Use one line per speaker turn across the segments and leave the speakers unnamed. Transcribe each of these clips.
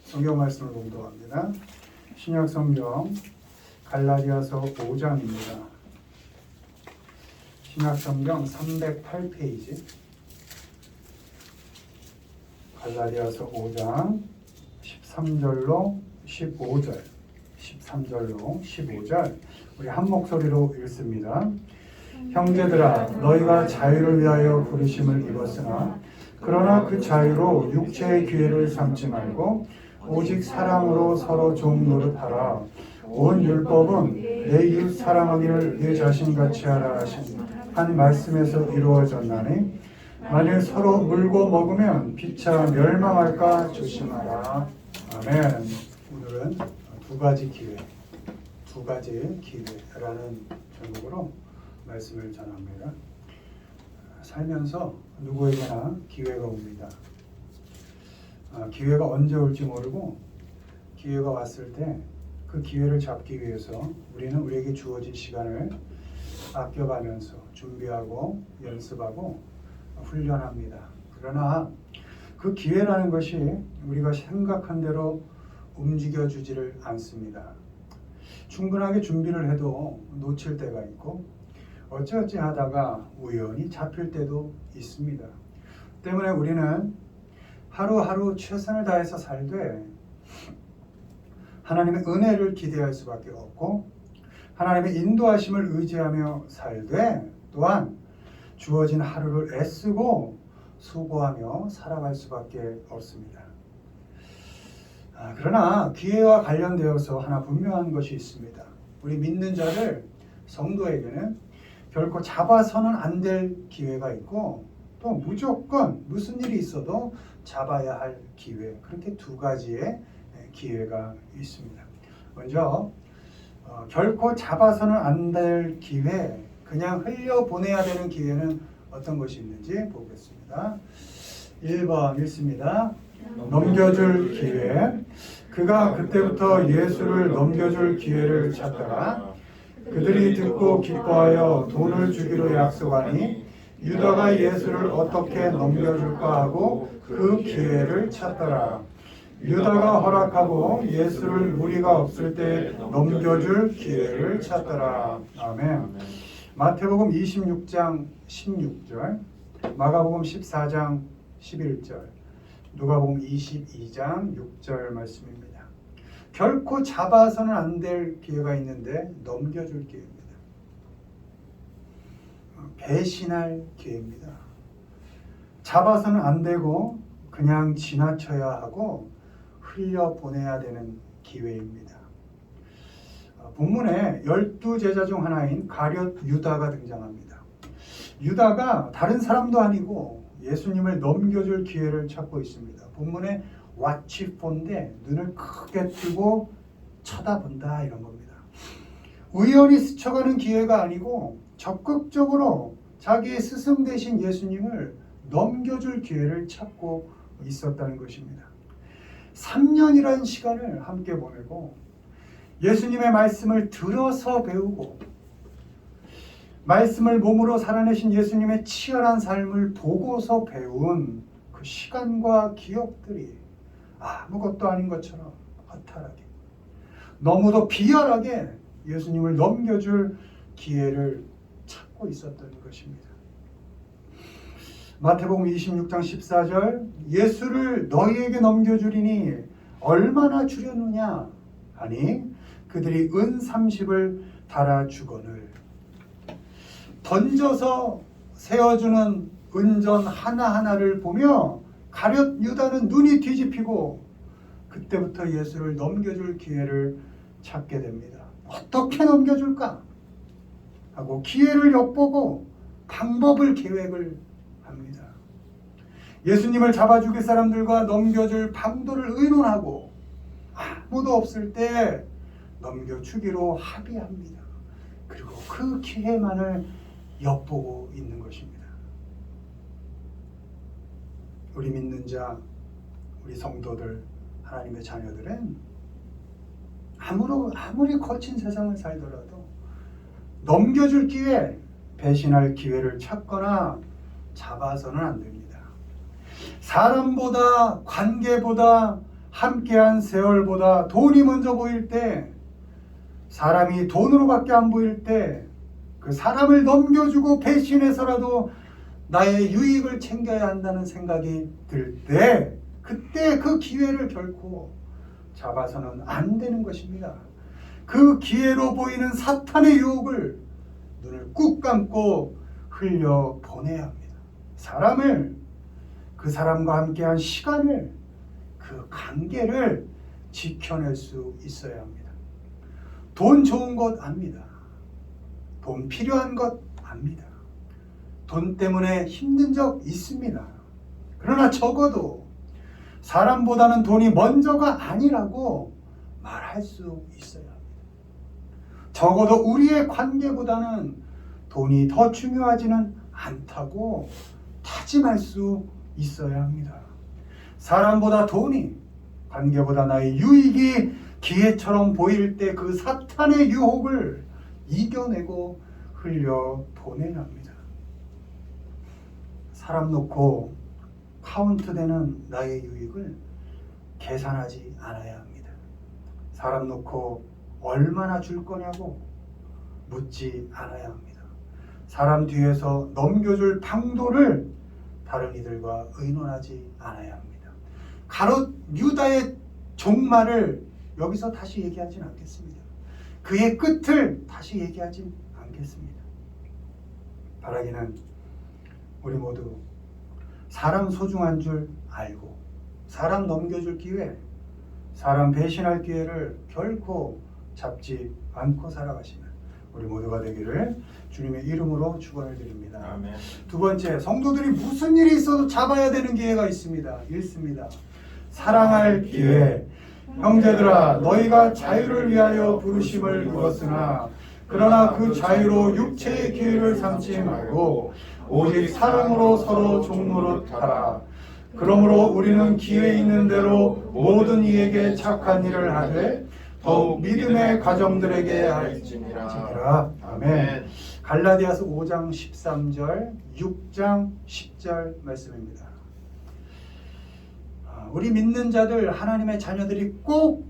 성경 말씀을 공독합니다. 신약 성경 갈라디아서 5장입니다. 신약 성경 308페이지 갈라디아서 5장 13절로 15절 13절로 15절 우리 한 목소리로 읽습니다. 형제들아 너희가 자유를 위하여 부르심을 입었으나 그러나 그 자유로 육체의 기회를 삼지 말고 오직 사랑으로 서로 종 노릇하라. 온 율법은 내 이웃 사랑하기를 내 자신같이 하라 하신 한 말씀에서 이루어졌나니 만일 서로 물고 먹으면 피차 멸망할까 조심하라. 아멘. 오늘은 두 가지 기회라는 제목으로 말씀을 전합니다. 살면서 누구에게나 기회가 옵니다. 기회가 언제 올지 모르고 기회가 왔을 때 그 기회를 잡기 위해서 우리는 우리에게 주어진 시간을 아껴가면서 준비하고 연습하고 훈련합니다. 그러나 그 기회라는 것이 우리가 생각한 대로 움직여주지를 않습니다. 충분하게 준비를 해도 놓칠 때가 있고 어찌어찌 하다가 우연히 잡힐 때도 있습니다. 때문에 우리는 하루하루 최선을 다해서 살되 하나님의 은혜를 기대할 수밖에 없고 하나님의 인도하심을 의지하며 살되 또한 주어진 하루를 애쓰고 수고하며 살아갈 수밖에 없습니다. 그러나 기회와 관련되어서 하나 분명한 것이 있습니다. 우리 믿는 자들, 성도에게는 결코 잡아서는 안 될 기회가 있고 또 무조건 무슨 일이 있어도 잡아야 할 기회, 그렇게 두 가지의 기회가 있습니다. 먼저 결코 잡아서는 안 될 기회, 그냥 흘려보내야 되는 기회는 어떤 것이 있는지 보겠습니다. 1번 읽습니다. 넘겨줄 기회. 그가 그때부터 예수를 넘겨줄 기회를 찾다가 그들이 듣고 기뻐하여 돈을 주기로 약속하니 유다가 예수를 어떻게 넘겨줄까 하고 그 기회를 찾더라. 유다가 허락하고 예수를 무리가 없을 때 넘겨줄 기회를 찾더라. 아멘. 마태복음 26장 16절, 마가복음 14장 11절, 누가복음 22장 6절 말씀입니다. 결코 잡아서는 안 될 기회가 있는데 넘겨줄 기회입니다. 배신할 기회입니다. 잡아서는 안 되고 그냥 지나쳐야 하고 흘려보내야 되는 기회입니다. 본문에 12제자 중 하나인 가룟 유다가 등장합니다. 유다가 다른 사람도 아니고 예수님을 넘겨줄 기회를 찾고 있습니다. 본문에 watchfor인데 눈을 크게 뜨고 쳐다본다 이런 겁니다. 우연히 스쳐가는 기회가 아니고 적극적으로 자기의 스승 되신 예수님을 넘겨줄 기회를 찾고 있었다는 것입니다. 3년이라는 시간을 함께 보내고 예수님의 말씀을 들어서 배우고 말씀을 몸으로 살아내신 예수님의 치열한 삶을 보고서 배운 그 시간과 기억들이 아무것도 아닌 것처럼 허탈하게 너무도 비열하게 예수님을 넘겨줄 기회를 찾고 있었던 것입니다. 마태복음 26장 14절 예수를 너희에게 넘겨주리니 얼마나 주려느냐 하니 그들이 은 30을 달아주거늘. 던져서 세워주는 은전 하나하나를 보며 가룟 유다는 눈이 뒤집히고 그때부터 예수를 넘겨줄 기회를 찾게 됩니다. 어떻게 넘겨줄까 하고 기회를 엿보고 방법을 계획을 합니다. 예수님을 잡아 죽일 사람들과 넘겨줄 방도를 의논하고 아무도 없을 때 넘겨주기로 합의합니다. 그리고 그 기회만을 엿보고 있는 것입니다. 우리 믿는 자, 우리 성도들, 하나님의 자녀들은 아무리 거친 세상을 살더라도 넘겨줄 기회, 배신할 기회를 찾거나 잡아서는 안 됩니다. 사람보다 관계보다 함께한 세월보다 돈이 먼저 보일 때, 사람이 돈으로밖에 안 보일 때, 그 사람을 넘겨주고 배신해서라도 나의 유익을 챙겨야 한다는 생각이 들 때, 그때 그 기회를 결코 잡아서는 안 되는 것입니다. 그 기회로 보이는 사탄의 유혹을 눈을 꾹 감고 흘려 보내야 합니다. 사람을, 그 사람과 함께한 시간을, 그 관계를 지켜낼 수 있어야 합니다. 돈 좋은 것 압니다. 돈 필요한 것 압니다. 돈 때문에 힘든 적 있습니다. 그러나 적어도 사람보다는 돈이 먼저가 아니라고 말할 수 있어야 합니다. 적어도 우리의 관계보다는 돈이 더 중요하지는 않다고 다짐할 수 있어야 합니다. 사람보다 돈이, 관계보다 나의 유익이 기회처럼 보일 때 그 사탄의 유혹을 이겨내고 흘려 보내야 합니다. 사람 놓고 카운트되는 나의 유익을 계산하지 않아야 합니다. 사람 놓고 얼마나 줄 거냐고 묻지 않아야 합니다. 사람 뒤에서 넘겨줄 방도를 다른 이들과 의논하지 않아야 합니다. 가롯 유다의 종말을 여기서 다시 얘기하진 않겠습니다. 그의 끝을 다시 얘기하진 않겠습니다. 바라기는 우리 모두 사람 소중한 줄 알고, 사람 넘겨줄 기회, 사람 배신할 기회를 결코 잡지 않고 살아가시는 우리 모두가 되기를 주님의 이름으로 축원을 드립니다.
아멘.
두 번째, 성도들이 무슨 일이 있어도 잡아야 되는 기회가 있습니다. 읽습니다. 사랑할 기회. 형제들아, 너희가 자유를 위하여 부르심을 입었으나 그러나 그 자유로 육체의 기회를 삼지 말고 오직 사랑으로 서로 종노릇 하라. 그러므로 우리는 기회 있는 대로 모든 이에게 착한 일을 하되 더욱 믿음의 가정들에게 할지니라. 아멘. 갈라디아서 5장 13절, 6장 10절 말씀입니다. 우리 믿는 자들, 하나님의 자녀들이 꼭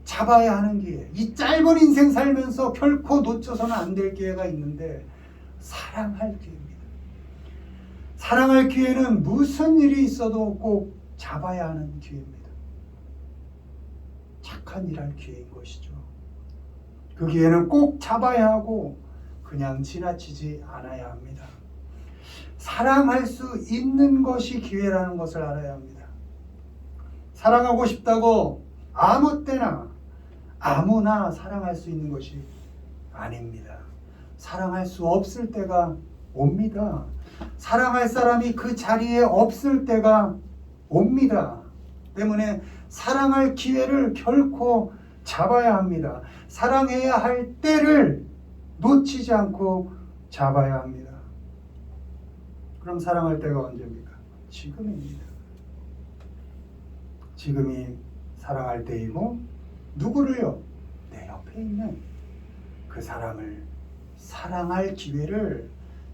잡아야 하는 기회, 이 짧은 인생 살면서 결코 놓쳐서는 안 될 기회가 있는데 사랑할 기회입니다. 사랑할 기회는 무슨 일이 있어도 꼭 잡아야 하는 기회입니다. 착한 일 할 기회인 것이죠. 그 기회는 꼭 잡아야 하고 그냥 지나치지 않아야 합니다. 사랑할 수 있는 것이 기회라는 것을 알아야 합니다. 사랑하고 싶다고 아무 때나 아무나 사랑할 수 있는 것이 아닙니다. 사랑할 수 없을 때가 옵니다. 사랑할 사람이 그 자리에 없을 때가 옵니다. 때문에 사랑할 기회를 결코 잡아야 합니다. 사랑해야 할 때를 놓치지 않고 잡아야 합니다. 그럼 사랑할 때가 언제입니까? 지금입니다. 지금이 사랑할 때이고, 누구를요? 내 옆에 있는 그 사람을 사랑할 기회를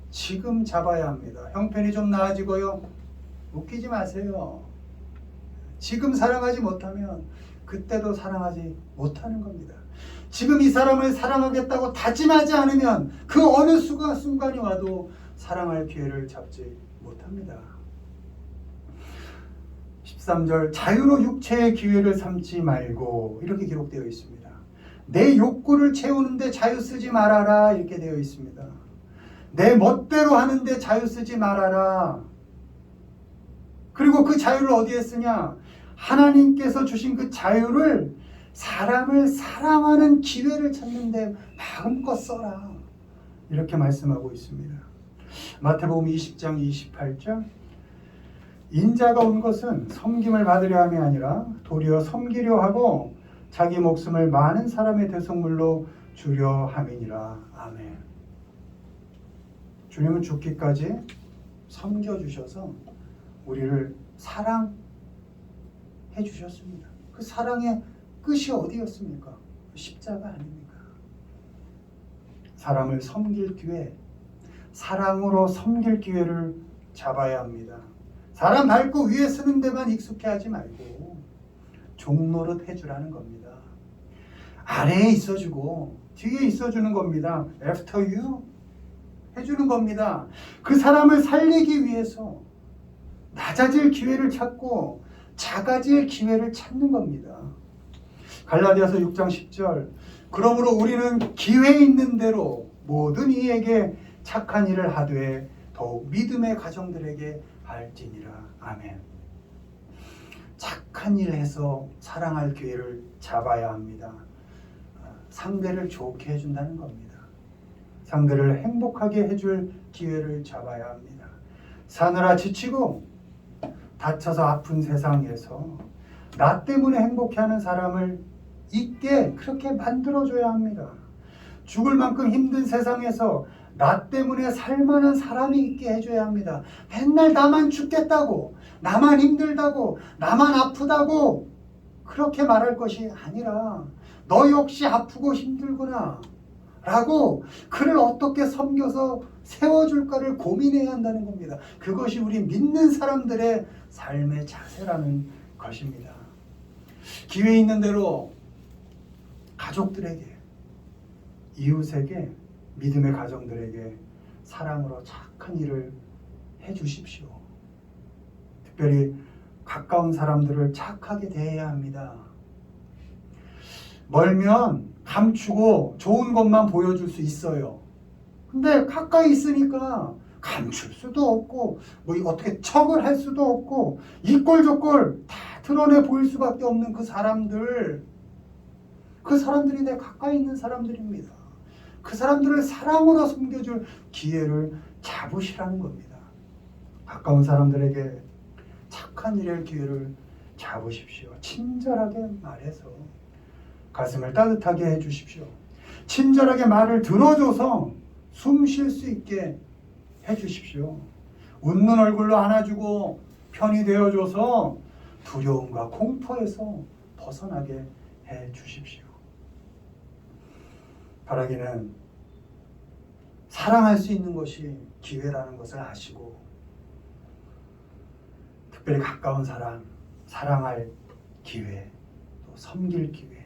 지금 잡아야 합니다. 형편이 좀 나아지고요, 웃기지 마세요. 지금 사랑하지 못하면 그때도 사랑하지 못하는 겁니다. 지금 이 사람을 사랑하겠다고 다짐하지 않으면 그 어느 순간이 와도 사랑할 기회를 잡지 못합니다. 13절, 자유로 육체의 기회를 삼지 말고, 이렇게 기록되어 있습니다. 내 욕구를 채우는데 자유 쓰지 말아라, 이렇게 되어 있습니다. 내 멋대로 하는데 자유 쓰지 말아라. 그리고 그 자유를 어디에 쓰냐? 하나님께서 주신 그 자유를 사람을 사랑하는 기회를 찾는데 마음껏 써라, 이렇게 말씀하고 있습니다. 마태복음 20장 28절, 인자가 온 것은 섬김을 받으려 함이 아니라 도리어 섬기려 하고 자기 목숨을 많은 사람의 대속물로 주려 함이니라. 아멘. 주님은 죽기까지 섬겨주셔서 우리를 사랑해 주셨습니다. 그 사랑의 끝이 어디였습니까? 십자가 아닙니까? 사람을 섬길 기회, 사랑으로 섬길 기회를 잡아야 합니다. 사람 밟고 위에 서는 데만 익숙해하지 말고 종노릇 해주라는 겁니다. 아래에 있어주고 뒤에 있어주는 겁니다. After you 해주는 겁니다. 그 사람을 살리기 위해서 낮아질 기회를 찾고 작아질 기회를 찾는 겁니다. 갈라디아서 6장 10절 그러므로 우리는 기회 있는 대로 모든 이에게 착한 일을 하되 더욱 믿음의 가정들에게 할지니라. 아멘. 착한 일 해서 사랑할 기회를 잡아야 합니다. 상대를 좋게 해준다는 겁니다. 상대를 행복하게 해줄 기회를 잡아야 합니다. 사느라 지치고 다쳐서 아픈 세상에서 나 때문에 행복해하는 사람을 있게 그렇게 만들어줘야 합니다. 죽을 만큼 힘든 세상에서 나 때문에 살만한 사람이 있게 해줘야 합니다. 맨날 나만 죽겠다고, 나만 힘들다고, 나만 아프다고 그렇게 말할 것이 아니라 너 역시 아프고 힘들구나 라고 그를 어떻게 섬겨서 세워줄까를 고민해야 한다는 겁니다. 그것이 우리 믿는 사람들의 삶의 자세라는 것입니다. 기회 있는 대로 가족들에게, 이웃에게, 믿음의 가정들에게 사랑으로 착한 일을 해주십시오. 특별히 가까운 사람들을 착하게 대해야 합니다. 멀면 감추고 좋은 것만 보여줄 수 있어요. 근데 가까이 있으니까 감출 수도 없고 뭐 어떻게 척을 할 수도 없고 이꼴저꼴 다 드러내 보일 수밖에 없는 그 사람들이 내 가까이 있는 사람들입니다. 그 사람들을 사랑으로 섬겨줄 기회를 잡으시라는 겁니다. 가까운 사람들에게 착한 일의 기회를 잡으십시오. 친절하게 말해서 가슴을 따뜻하게 해주십시오. 친절하게 말을 들어줘서 숨 쉴 수 있게 해주십시오. 웃는 얼굴로 안아주고 편이 되어줘서 두려움과 공포에서 벗어나게 해주십시오. 바라기는 사랑할 수 있는 것이 기회라는 것을 아시고 특별히 가까운 사람, 사랑할 기회, 또 섬길 기회,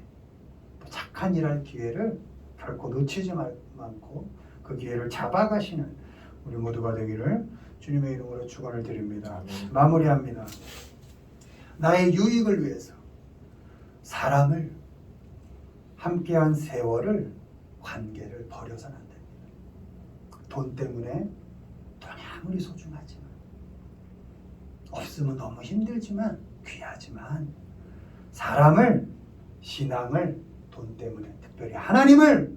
또 착한 일할 기회를 결코 놓치지 않고 그 기회를 잡아가시는 우리 모두가 되기를 주님의 이름으로 축원을 드립니다. 마무리합니다. 나의 유익을 위해서 사람을 함께한 세월을 관계를 버려서는 안 됩니다. 돈 때문에 돈이 아무리 소중하지만 없으면 너무 힘들지만 귀하지만 사람을, 신앙을 돈 때문에 특별히 하나님을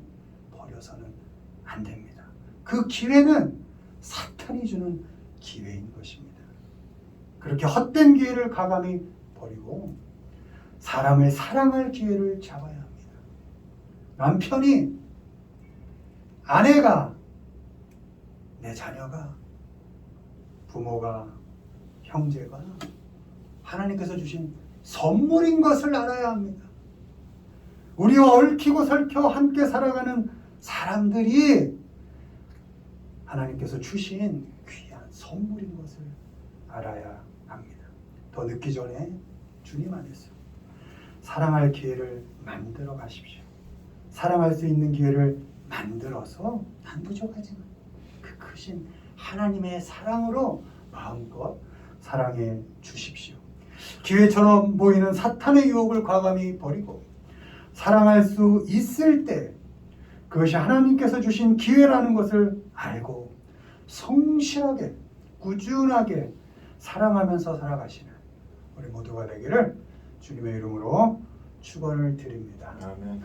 버려서는 안 됩니다. 그 기회는 사탄이 주는 기회인 것입니다. 그렇게 헛된 기회를 과감히 버리고 사람을 사랑할 기회를 잡아야 합니다. 남편이, 아내가, 내 자녀가, 부모가, 형제가 하나님께서 주신 선물인 것을 알아야 합니다. 우리와 얽히고 설켜 함께 살아가는 사람들이 하나님께서 주신 귀한 선물인 것을 알아야 합니다. 더 늦기 전에 주님 안에서 사랑할 기회를 만들어 가십시오. 사랑할 수 있는 기회를 만들어서 난 부족하지만 그 크신 하나님의 사랑으로 마음껏 사랑해 주십시오. 기회처럼 보이는 사탄의 유혹을 과감히 버리고 사랑할 수 있을 때 그것이 하나님께서 주신 기회라는 것을 알고 성실하게 꾸준하게 사랑하면서 살아가시는 우리 모두가 되기를 주님의 이름으로 축원을 드립니다.
아멘.